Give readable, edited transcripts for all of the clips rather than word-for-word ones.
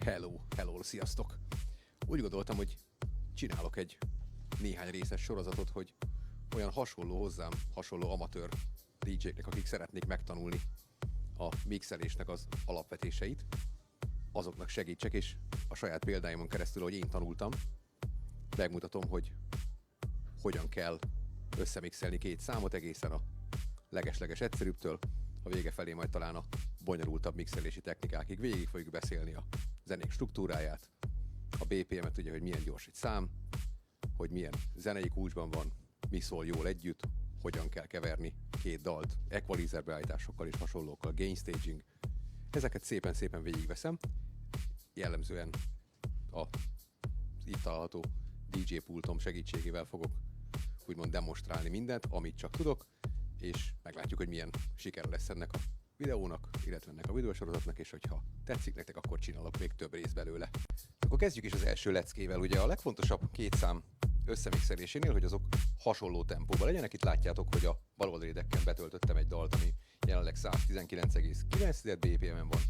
Hello, sziasztok! Úgy gondoltam, hogy csinálok egy néhány részes sorozatot, hogy olyan hozzám hasonló amatőr DJ-knek, akik szeretnék megtanulni a mixelésnek az alapvetéseit, azoknak segítsek, és a saját példáimon keresztül, hogy én tanultam, megmutatom, hogy hogyan kell összemixelni két számot egészen a leges-leges egyszerűbbtől, a vége felé majd talán a bonyolultabb mixelési technikákig végig fogjuk beszélni a zenék struktúráját, a BPM-et, ugye, hogy milyen gyors egy szám, hogy milyen zenei kulcsban van, mi szól jól együtt, hogyan kell keverni két dalt, equalizer beállításokkal és hasonlókkal, gain staging. Ezeket szépen végigveszem, jellemzően a itt található DJ pultom segítségével fogok úgymond demonstrálni mindent, amit csak tudok, és meglátjuk, hogy milyen siker lesz ennek a videónak, illetve ennek a videósorozatnak, és hogyha tetszik nektek, akkor csinálok még több rész belőle. Akkor kezdjük is az első leckével. Ugye a legfontosabb két szám összemixelésénél, hogy azok hasonló tempóban legyenek. Itt látjátok, hogy a baloldali decken betöltöttem egy dalt, ami jelenleg 119,9 BPM-en van,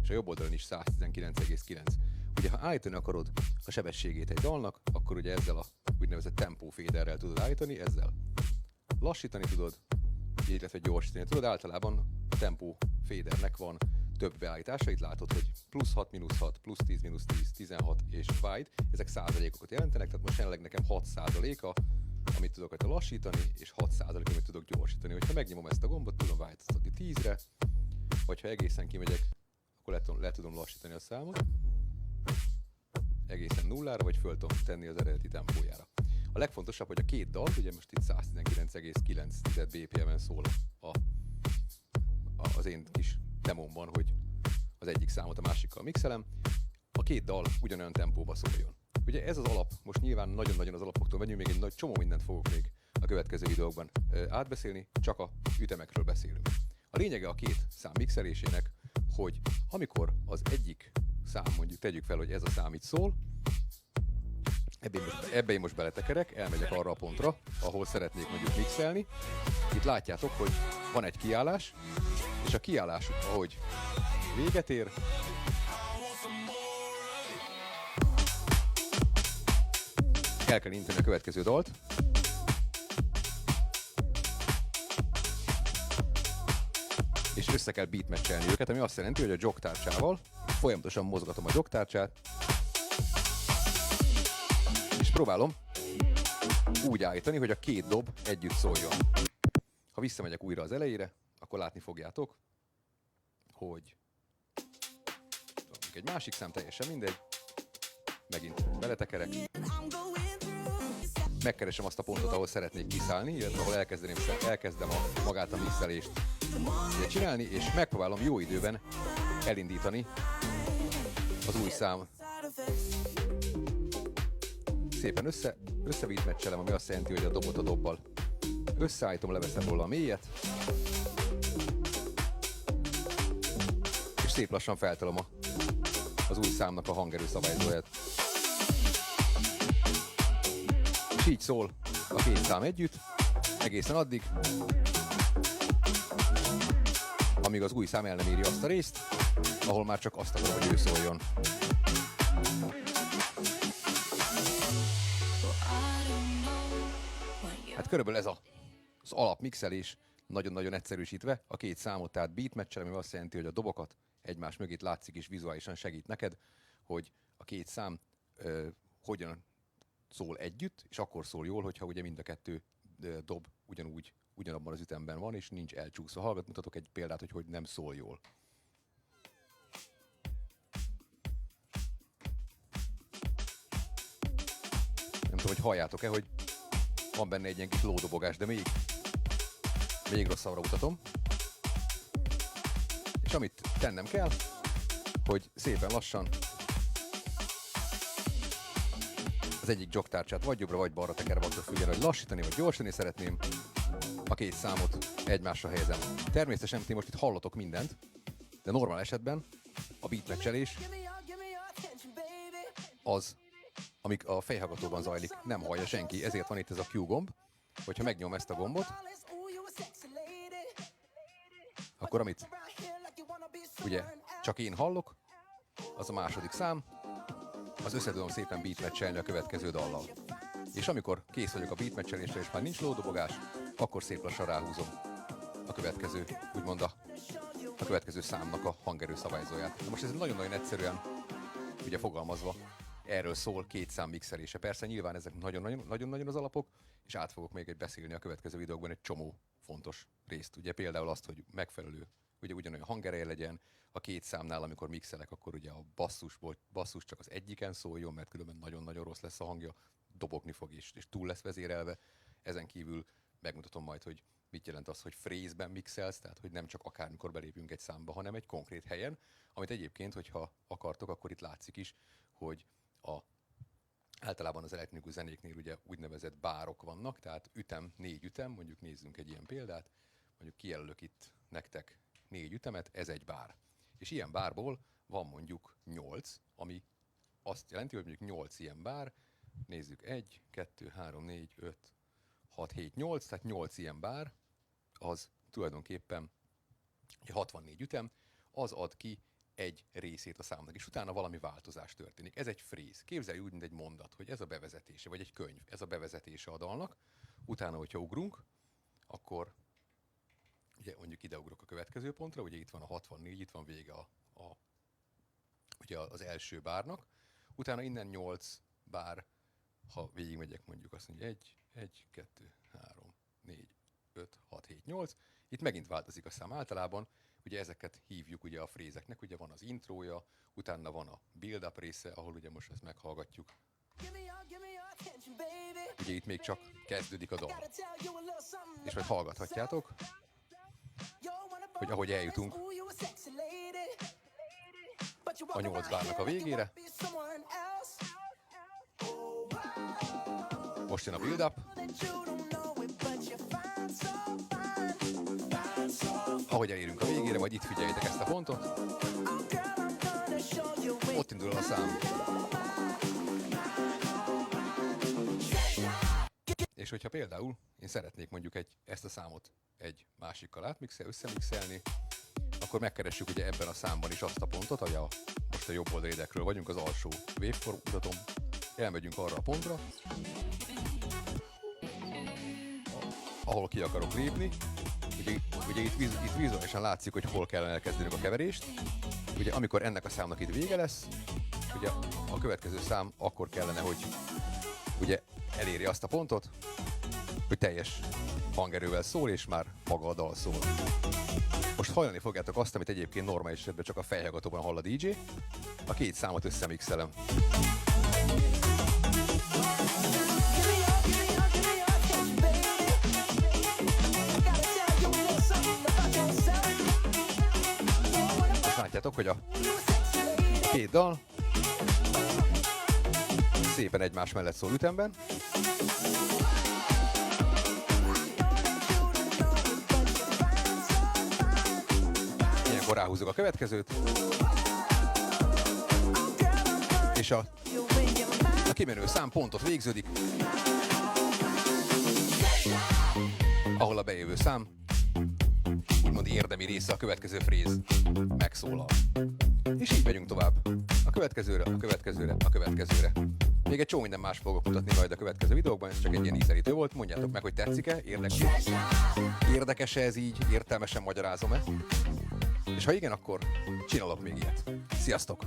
és a jobb oldalon is 119,9. Ugye, ha állítani akarod a sebességét egy dalnak, akkor ugye ezzel a úgynevezett tempó faderrel tudod állítani, ezzel lassítani tudod, illetve gyorsítani tudod. Általában a tempó fadernek van több beállítása, itt látod, hogy +6, -6, +10, -10, 16 és wide, ezek százalékokat jelentenek, tehát most jelenleg nekem 6%-a, amit tudok rajta lassítani, és 6%, amit tudok gyorsítani. Hogyha megnyomom ezt a gombot, tudom változtatni 10-re, vagy ha egészen kimegyek, akkor le tudom lassítani a számot, egészen nullára, vagy föl tudom tenni az eredeti tempójára. A legfontosabb, hogy a két dal, ugye most itt 119,9 BPM-en szól az én kis demómban, hogy az egyik számot a másikkal mixelem, a két dal ugyanolyan tempóba szóljon. Ugye ez az alap, most nyilván nagyon-nagyon az alapoktól megyünk, még egy nagy csomó mindent fogok még a következő videókban átbeszélni, csak a ütemekről beszélünk. A lényege a két szám mixelésének, hogy amikor az egyik szám, mondjuk tegyük fel, hogy ez a szám itt szól, ebbe én most beletekerek, elmegyek arra a pontra, ahol szeretnék mondjuk mixelni. Itt látjátok, hogy van egy kiállás, és a kiállás, ahogy véget ér, el kell indítani a következő dalt, és össze kell beatmatchelni őket, ami azt jelenti, hogy a jogtárcsával folyamatosan mozgatom a jogtárcsát, és próbálom úgy állítani, hogy a két dob együtt szóljon. Ha visszamegyek újra az elejére, akkor látni fogjátok, hogy egy másik szám, teljesen mindegy, megint beletekerek, megkeresem azt a pontot, ahol szeretnék kiszállni, illetve ahol elkezdem magát a mixelést csinálni, és megpróbálom jó időben elindítani az új szám. Szépen összebeatmatchelem, ami azt jelenti, hogy a dobot a dobbal összeállítom, leveszem róla a mélyet, és szép lassan feltolom az új számnak a hangerő szabályzóját. És így szól a két szám együtt, egészen addig, amíg az új szám el nem írja azt a részt, ahol már csak azt akarom, hogy ő szóljon. Hát körülbelül ez az alapmixelés, nagyon-nagyon egyszerűsítve a két számot, tehát beatmatchel, ami azt jelenti, hogy a dobokat egymás mögött látszik és vizuálisan segít neked, hogy a két szám hogyan szól együtt, és akkor szól jól, hogyha ugye mind a kettő dob ugyanabban az ütemben van, és nincs elcsúszva. Mutatok egy példát, hogy nem szól jól. Nem tudom, hogy halljátok-e, hogy van benne egy ilyen kis lódobogás, de még rosszabbra mutatom. És amit tennem kell, hogy szépen lassan az egyik jogtárcsát vagy jobbra, vagy balra tekerve, attól függően, hogy lassítani vagy gyorsítani szeretném, a két számot egymásra helyezem. Természetesen ti most itt hallotok mindent, de normál esetben a beatmatchelés az, amik a fejhallgatóban zajlik, nem hallja senki, ezért van itt ez a Q gomb, hogyha megnyom ezt a gombot, akkor amit ugye csak én hallok, az a második szám, az össze tudom szépen beatmatchelni a következő dallal. És amikor kész vagyok a beatmatchelésre, és már nincs lódobogás, akkor szép lassan ráhúzom a következő, úgymond a következő számnak a hangerő szabályzóját. De most ez nagyon-nagyon egyszerűen ugye fogalmazva, erről szól 2 szám mixelése. Persze nyilván ezek nagyon-nagyon az alapok, és át fogok még beszélni a következő videókban egy csomó fontos részt. Ugye például azt, hogy megfelelő, ugye ugyanolyan hangereje legyen, a 2 számnál, amikor mixelek, akkor ugye a basszus csak az egyiken szóljon, mert különben nagyon-nagyon rossz lesz a hangja, dobogni fog és túl lesz vezérelve. Ezen kívül megmutatom majd, hogy mit jelent az, hogy phrase-ben mixelsz, tehát hogy nem csak akármikor belépünk egy számba, hanem egy konkrét helyen, amit egyébként, hogyha akartok, akkor itt látszik is, hogy általában az elektronikus zenéknél ugye úgynevezett bárok vannak, tehát 4 ütem, mondjuk nézzünk egy ilyen példát, mondjuk kijelölök itt nektek 4 ütemet, ez egy bár. És ilyen bárból van mondjuk 8, ami azt jelenti, hogy mondjuk 8 ilyen bár, nézzük 1, 2, 3, 4, 5, 6, 7, 8, tehát 8 ilyen bár, az tulajdonképpen 64 ütem, az ad ki egy részét a számnak, és utána valami változás történik. Ez egy phrase. Képzelj úgy, mint egy mondat, hogy ez a bevezetése, vagy egy könyv, ez a bevezetése a dalnak. Utána, hogyha ugrunk, akkor ugye mondjuk ideugrok a következő pontra, ugye itt van a 64, itt van vége ugye az első bárnak. Utána innen 8 bár, ha végigmegyek mondjuk azt mondja 1, 2, 3, 4, 5, 6, 7, 8. Itt megint változik a szám általában, ugye ezeket hívjuk ugye a frézeknek, ugye van az intrója, utána van a build-up része, ahol ugye most ezt meghallgatjuk. Ugye itt még csak kezdődik a dal. És majd hallgathatjátok, hogy ahogy eljutunk a 8 bárnak a végére. Most jön a build-up. Ahogy elérünk a végére, majd itt figyeljétek ezt a pontot. Ott indul a szám. És hogyha például én szeretnék mondjuk ezt a számot egy másikkal összemixelni, akkor megkeressük ugye ebben a számban is azt a pontot, hogy most a jobb oldalidekről vagyunk, az alsó waveform mutatom. Elmegyünk arra a pontra, ahol ki akarok lépni. Ugye itt vizuálisan látszik, hogy hol kellene elkezdenünk a keverést. Ugye amikor ennek a számnak itt vége lesz, ugye a következő szám akkor kellene, hogy ugye eléri azt a pontot, hogy teljes hangerővel szól, és már maga a dal szól. Most hallani fogjátok azt, amit egyébként normális esetben csak a fejhallgatóban hall a DJ. A 2 számot összemixelem. Látjátok, hogy a 2 dal szépen egymás mellett szól ütemben. Ilyenkor ráhúzok a következőt. És a kimenő szám pontot végződik, ahol a bejövő szám úgymond érdemi része a következő phrase megszólal. És így megyünk tovább. A következőre, a következőre, a következőre. Még egy csomó minden más fogok mutatni majd a következő videókban, ez csak egy ilyen ízelítő volt. Mondjátok meg, hogy tetszik-e, érdekes-e ez így, értelmesen magyarázom-e? És ha igen, akkor csinálok még ilyet. Sziasztok!